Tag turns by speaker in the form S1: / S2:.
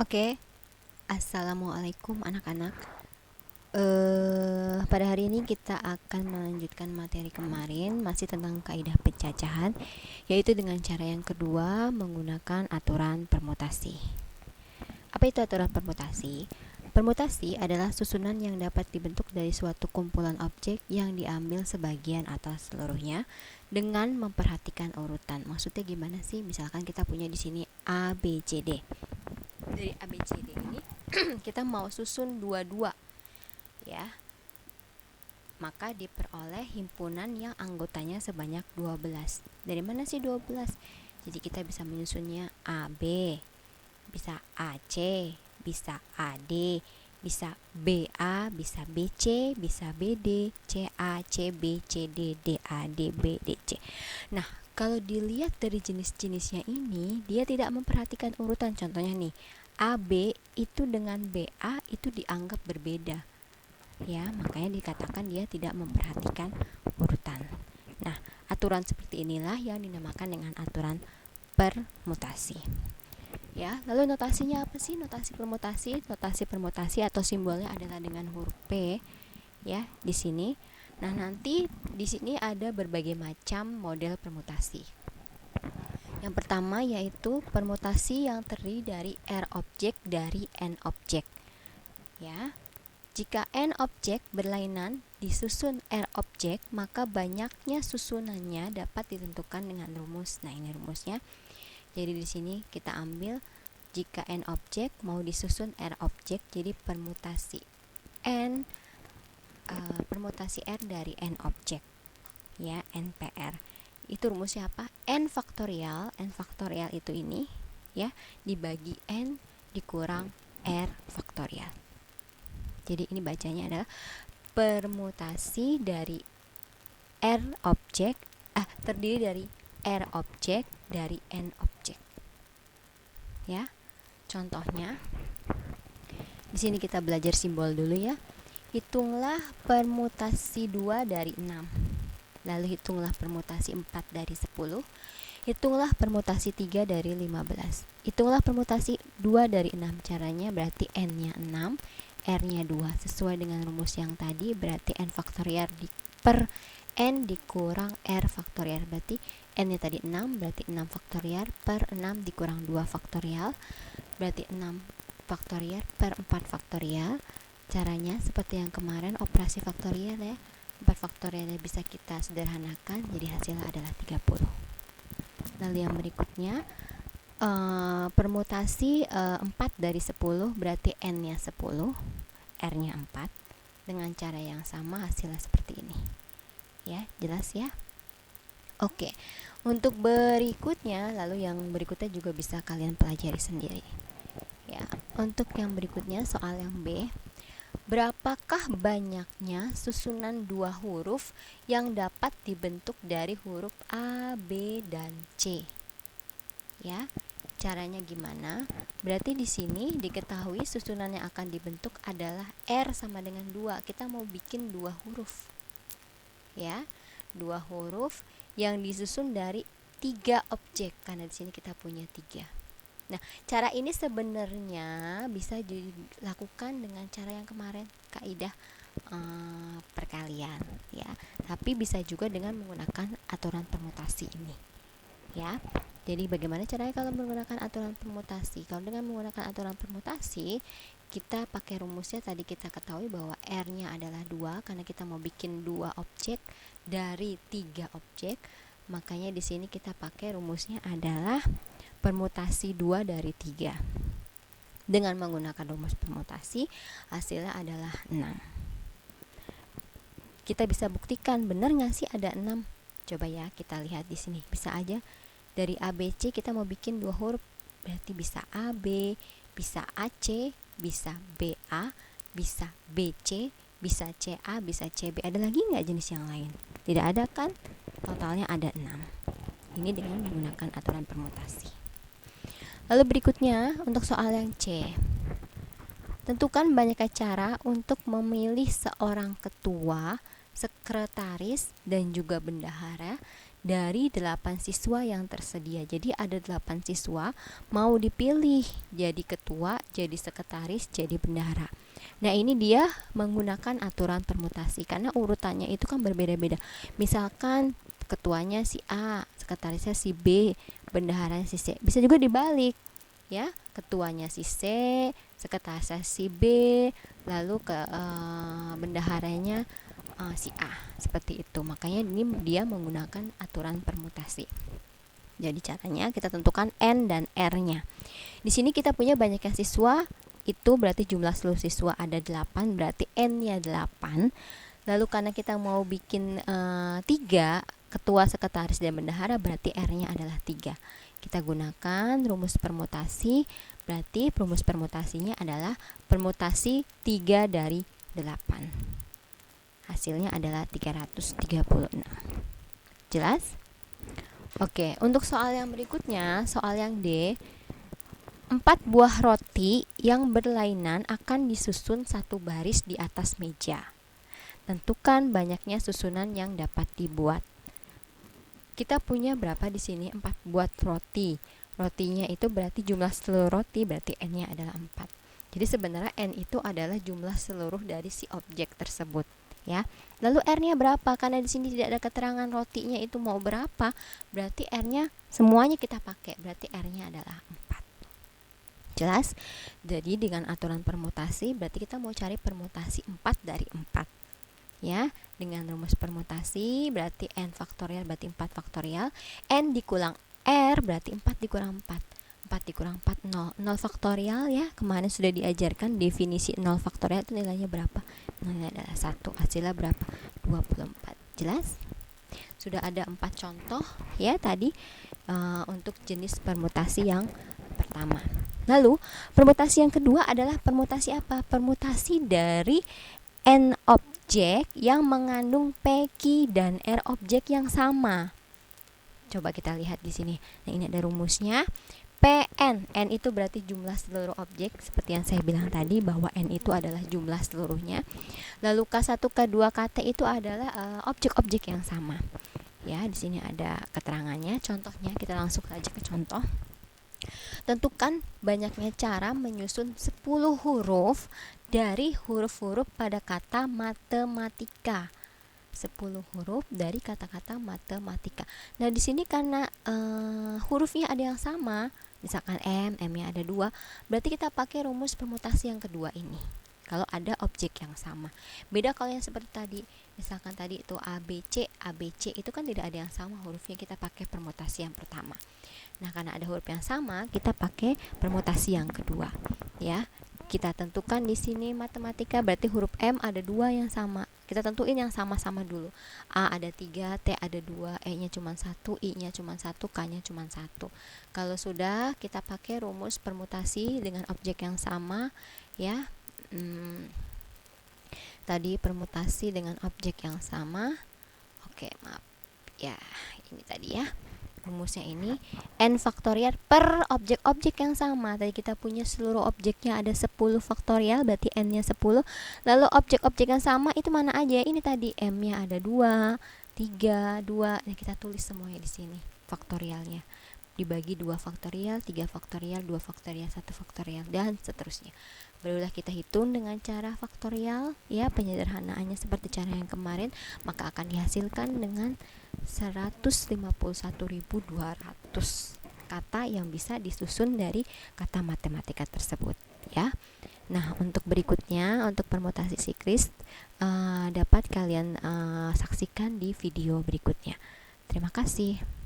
S1: Oke, assalamualaikum anak-anak. Pada hari ini kita akan melanjutkan materi kemarin, masih tentang kaidah pencacahan, yaitu dengan cara yang kedua menggunakan aturan permutasi. Apa itu aturan permutasi? Permutasi adalah susunan yang dapat dibentuk dari suatu kumpulan objek yang diambil sebagian atau seluruhnya dengan memperhatikan urutan. Maksudnya gimana sih? Misalkan kita punya di sini A, B, C, D. Dari A, B, C, D ini kita mau susun dua-dua, ya. Maka diperoleh himpunan yang anggotanya sebanyak 12. Dari mana sih 12? Jadi kita bisa menyusunnya AB, bisa AC, bisa AD, bisa BA, bisa BC, bisa BD, CA, CB, CD, DA, DB, DC. Nah, kalau dilihat dari jenis-jenisnya ini, dia tidak memperhatikan urutan. Contohnya nih, AB itu dengan BA itu dianggap berbeda. Ya, makanya dikatakan dia tidak memperhatikan urutan. Nah, aturan seperti inilah yang dinamakan dengan aturan permutasi. Ya, lalu notasinya apa sih? Notasi permutasi atau simbolnya adalah dengan huruf P, ya, di sini. Nah, nanti di sini ada berbagai macam model permutasi. Yang pertama yaitu permutasi yang terdiri dari R objek dari N objek. Ya. Jika N objek berlainan disusun R objek, maka banyaknya susunannya dapat ditentukan dengan rumus. Nah, ini rumusnya. Jadi di sini kita ambil jika N objek mau disusun R objek, jadi permutasi R dari N objek, ya, NPR. Itu rumusnya apa? N faktorial itu ini, ya, dibagi N dikurang R faktorial. Jadi ini bacanya adalah permutasi dari R objek terdiri dari R objek dari N objek. Ya. Contohnya di sini kita belajar simbol dulu, ya. Hitunglah permutasi 2 dari 6. Lalu hitunglah permutasi 4 dari 10. Hitunglah permutasi 3 dari 15. Hitunglah permutasi 2 dari 6. Caranya berarti N-nya 6, R-nya 2. Sesuai dengan rumus yang tadi, berarti N faktorial per N dikurang R faktorial. Berarti N-nya tadi 6, berarti 6 faktorial per 6 dikurang 2 faktorial. Berarti 6 faktorial per 4 faktorial. Caranya seperti yang kemarin, operasi faktorial, ya. 4 faktorialnya bisa kita sederhanakan, jadi hasilnya adalah 30. Lalu yang berikutnya, permutasi 4 dari 10, berarti N-nya 10, R-nya 4. Dengan cara yang sama hasilnya seperti ini. Ya, jelas ya? Oke. Untuk berikutnya, lalu yang berikutnya juga bisa kalian pelajari sendiri. Ya, untuk yang berikutnya soal yang B. Berapakah banyaknya susunan dua huruf yang dapat dibentuk dari huruf A, B, dan C? Ya, caranya gimana? Berarti di sini diketahui susunan yang akan dibentuk adalah R sama dengan 2. Kita mau bikin dua huruf. Ya, dua huruf yang disusun dari 3 objek, karena di sini kita punya 3. Nah, cara ini sebenarnya bisa dilakukan dengan cara yang kemarin, kaidah perkalian, ya. Tapi bisa juga dengan menggunakan aturan permutasi ini, ya. Jadi bagaimana caranya kalau menggunakan aturan permutasi? Kalau dengan menggunakan aturan permutasi, kita pakai rumusnya tadi kita ketahui bahwa R-nya adalah 2 karena kita mau bikin 2 objek dari 3 objek. Makanya di sini kita pakai rumusnya adalah permutasi 2 dari 3. Dengan menggunakan rumus permutasi, hasilnya adalah 6. Kita bisa buktikan benar nggak sih ada 6? Coba ya kita lihat di sini. Bisa aja dari ABC kita mau bikin dua huruf, berarti bisa AB, bisa AC, bisa BA, bisa BC, bisa CA, bisa CB. Ada lagi nggak jenis yang lain? Tidak ada kan? Totalnya ada 6. Ini dengan menggunakan aturan permutasi. Lalu berikutnya untuk soal yang C. Tentukan banyak cara untuk memilih seorang ketua, sekretaris, dan juga bendahara dari 8 siswa yang tersedia. Jadi ada 8 siswa, mau dipilih jadi ketua, jadi sekretaris, jadi bendahara. Nah, ini dia menggunakan aturan permutasi karena urutannya itu kan berbeda-beda. Misalkan ketuanya si A, sekretarisnya si B, bendaharanya si C. Bisa juga dibalik, ya. Ketuanya si C, sekretarisnya si B, lalu bendaharanya si A, seperti itu. Makanya ini dia menggunakan aturan permutasi. Jadi caranya kita tentukan N dan R-nya. Di sini kita punya banyaknya siswa, itu berarti jumlah seluruh siswa ada 8, berarti N-nya 8. Lalu karena kita mau bikin 3 ketua, sekretaris, dan bendahara, berarti R-nya adalah 3. Kita gunakan rumus permutasi, berarti rumus permutasinya adalah permutasi 3 dari 8. Hasilnya adalah 336. Jelas? Oke, untuk soal yang berikutnya, soal yang D, 4 buah roti yang berlainan akan disusun satu baris di atas meja. Tentukan banyaknya susunan yang dapat dibuat. Kita punya berapa di sini? 4 buah roti. Rotinya itu berarti jumlah seluruh roti, berarti N-nya adalah 4. Jadi sebenarnya N itu adalah jumlah seluruh dari si objek tersebut, ya. Lalu R-nya berapa? Karena di sini tidak ada keterangan rotinya itu mau berapa, berarti R-nya semuanya kita pakai, berarti R-nya adalah 4. Jelas? Jadi dengan aturan permutasi berarti kita mau cari permutasi 4 dari 4. Ya, dengan rumus permutasi berarti N faktorial berarti 4 faktorial, N dikurang R berarti 4 dikurang 4. 4 dikurang 4 0. 0 faktorial, ya. Kemarin sudah diajarkan definisi 0 faktorial itu nilainya berapa? Nilainya adalah 1. Hasilnya berapa? 24. Jelas? Sudah ada 4 contoh, ya, tadi untuk jenis permutasi yang pertama. Lalu, permutasi yang kedua adalah permutasi apa? Permutasi dari N objek yang mengandung P, Q, dan R objek yang sama. Coba kita lihat di sini. Nah, ini ada rumusnya. Pn, N itu berarti jumlah seluruh objek, seperti yang saya bilang tadi bahwa N itu adalah jumlah seluruhnya. Lalu K1, K2, Kt itu adalah objek-objek yang sama. Ya, di sini ada keterangannya. Contohnya kita langsung saja ke contoh. Tentukan banyaknya cara menyusun 10 huruf dari huruf-huruf pada kata matematika. 10 huruf dari kata-kata matematika. Nah, di sini karena hurufnya ada yang sama, misalkan M-nya ada 2, berarti kita pakai rumus permutasi yang kedua ini. Kalau ada objek yang sama. Beda kalau yang seperti tadi, misalkan tadi itu ABC, ABC itu kan tidak ada yang sama hurufnya, kita pakai permutasi yang pertama. Nah, karena ada huruf yang sama, kita pakai permutasi yang kedua, ya. Kita tentukan di sini matematika berarti huruf M ada 2 yang sama. Kita tentuin yang sama-sama dulu. A ada 3, T ada 2, E-nya cuma 1, I-nya cuma 1, K-nya cuma 1. Kalau sudah, kita pakai rumus permutasi dengan objek yang sama, ya. Tadi permutasi dengan objek yang sama. Oke, maaf. Ya, ini tadi ya. Rumusnya ini N faktorial per objek-objek yang sama. Tadi kita punya seluruh objeknya ada 10 faktorial, berarti N-nya 10. Lalu objek-objek yang sama itu mana aja? Ini tadi M-nya ada 2, 3, 2. Nah, kita tulis semuanya di sini faktorialnya. Dibagi 2 faktorial, 3 faktorial, 2 faktorial, 1 faktorial, dan seterusnya. Barulah kita hitung dengan cara faktorial, ya, penyederhanaannya seperti cara yang kemarin, maka akan dihasilkan dengan 151.200 kata yang bisa disusun dari kata matematika tersebut, ya. Nah, untuk berikutnya, untuk permutasi siklis dapat kalian saksikan di video berikutnya. Terima kasih.